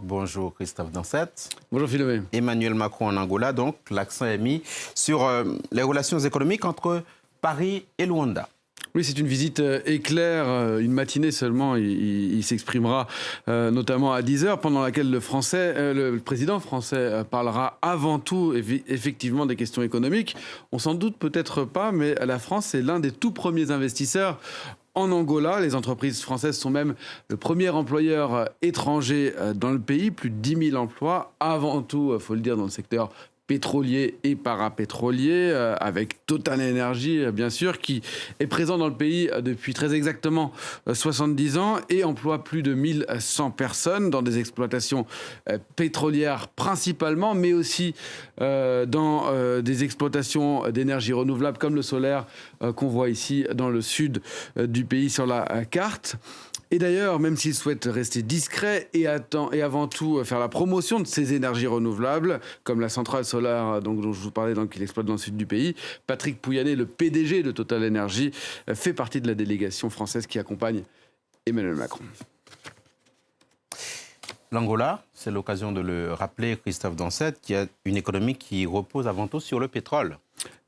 Bonjour Christophe Dansette. Bonjour Philomé. Emmanuel Macron en Angola, donc l'accent est mis sur les relations économiques entre Paris et Luanda. Oui, c'est une visite éclair, une matinée seulement. Il s'exprimera notamment à 10h, pendant laquelle le président français parlera avant tout effectivement des questions économiques. On s'en doute peut-être pas, mais la France est l'un des tout premiers investisseurs en Angola. Les entreprises françaises sont même le premier employeur étranger dans le pays, plus de 10 000 emplois, avant tout, il faut le dire, dans le secteur pétrolier et parapétrolier, avec Total Energy, bien sûr, qui est présent dans le pays depuis très exactement 70 ans et emploie plus de 1100 personnes dans des exploitations pétrolières principalement, mais aussi dans des exploitations d'énergie renouvelable comme le solaire qu'on voit ici dans le sud du pays sur la carte. Et d'ailleurs, même s'il souhaite rester discret et avant tout faire la promotion de ces énergies renouvelables, comme la centrale solaire dont je vous parlais, qu'il exploite dans le sud du pays, Patrick Pouyanné, le PDG de Total Energy, fait partie de la délégation française qui accompagne Emmanuel Macron. L'Angola, c'est l'occasion de le rappeler, Christophe Dansette, qui a une économie qui repose avant tout sur le pétrole.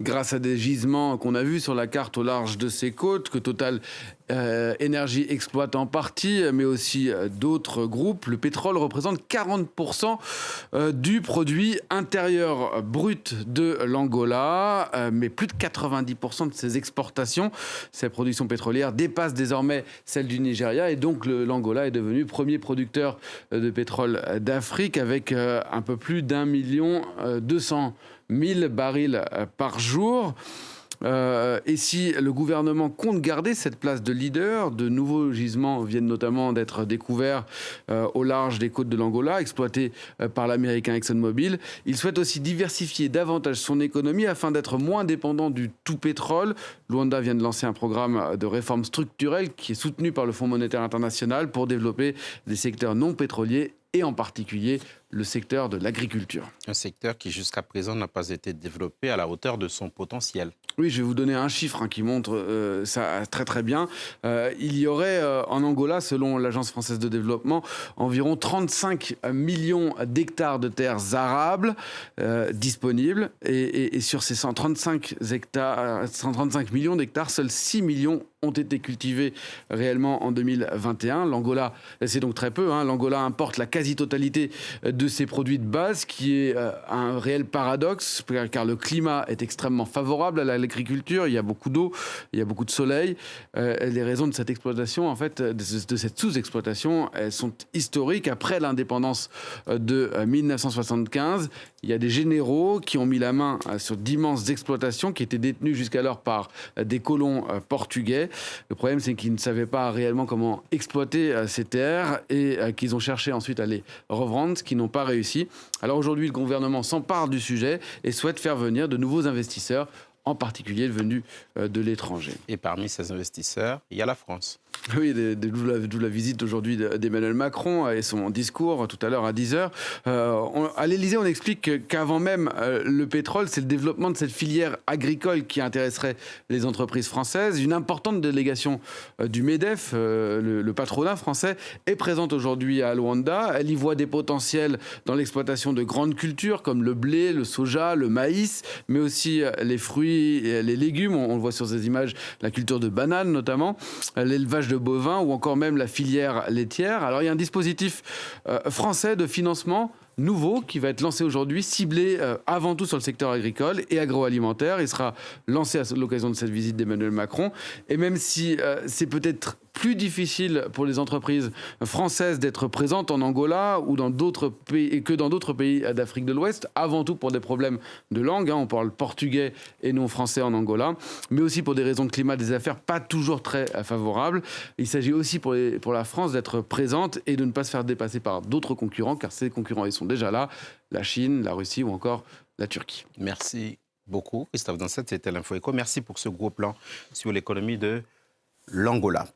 Grâce à des gisements qu'on a vus sur la carte au large de ses côtes, que Total Energy exploite en partie, mais aussi d'autres groupes, le pétrole représente 40% du produit intérieur brut de l'Angola, mais plus de 90% de ses exportations, ses productions pétrolières, dépassent désormais celles du Nigeria, et donc l'Angola est devenu premier producteur de pétrole d'Afrique, avec un peu plus d'1,2 million barils par jour. Et si le gouvernement compte garder cette place de leader, de nouveaux gisements viennent notamment d'être découverts au large des côtes de l'Angola, exploités par l'américain ExxonMobil. Il souhaite aussi diversifier davantage son économie afin d'être moins dépendant du tout pétrole. Luanda vient de lancer un programme de réforme structurelle qui est soutenu par le Fonds monétaire international pour développer des secteurs non pétroliers et en particulier le secteur de l'agriculture. Un secteur qui jusqu'à présent n'a pas été développé à la hauteur de son potentiel. Oui, je vais vous donner un chiffre qui montre ça très très bien. Il y aurait en Angola, selon l'Agence française de développement, environ 35 millions d'hectares de terres arables disponibles. Et sur ces 135 millions d'hectares, seuls 6 millions ont été cultivés réellement en 2021. L'Angola, c'est donc très peu. L'Angola importe la quasi-totalité de ses produits de base, qui est un réel paradoxe, car le climat est extrêmement favorable à l'agriculture. Il y a beaucoup d'eau, il y a beaucoup de soleil. Les raisons de cette exploitation, en fait, de cette sous-exploitation, elles sont historiques. Après l'indépendance de 1975, il y a des généraux qui ont mis la main sur d'immenses exploitations qui étaient détenues jusqu'alors par des colons portugais. Le problème, c'est qu'ils ne savaient pas réellement comment exploiter ces terres et qu'ils ont cherché ensuite à les revendre, ce qui n'ont pas réussi. Alors aujourd'hui, le gouvernement s'empare du sujet et souhaite faire venir de nouveaux investisseurs, en particulier venus de l'étranger. Et parmi ces investisseurs, il y a la France. Oui, d'où la visite aujourd'hui d'Emmanuel Macron et son discours tout à l'heure à 10h. À l'Élysée, on explique qu'avant même le pétrole, c'est le développement de cette filière agricole qui intéresserait les entreprises françaises. Une importante délégation du MEDEF, le patronat français, est présente aujourd'hui à Luanda. Elle y voit des potentiels dans l'exploitation de grandes cultures comme le blé, le soja, le maïs, mais aussi les fruits et les légumes. On le voit sur ces images, la culture de bananes notamment, l'élevage de bovins ou encore même la filière laitière. Alors il y a un dispositif français de financement nouveau qui va être lancé aujourd'hui, ciblé avant tout sur le secteur agricole et agroalimentaire. Il sera lancé à l'occasion de cette visite d'Emmanuel Macron. Et même si c'est peut-être plus difficile pour les entreprises françaises d'être présentes en Angola ou dans d'autres pays, que dans d'autres pays d'Afrique de l'Ouest, avant tout pour des problèmes de langue, on parle portugais et non français en Angola, mais aussi pour des raisons de climat des affaires pas toujours très favorables. Il s'agit aussi pour la France d'être présente et de ne pas se faire dépasser par d'autres concurrents, car ces concurrents, ils sont déjà là, la Chine, la Russie ou encore la Turquie. Merci beaucoup, Christophe Dansette, c'était l'Info Éco. Merci pour ce gros plan sur l'économie de l'Angola.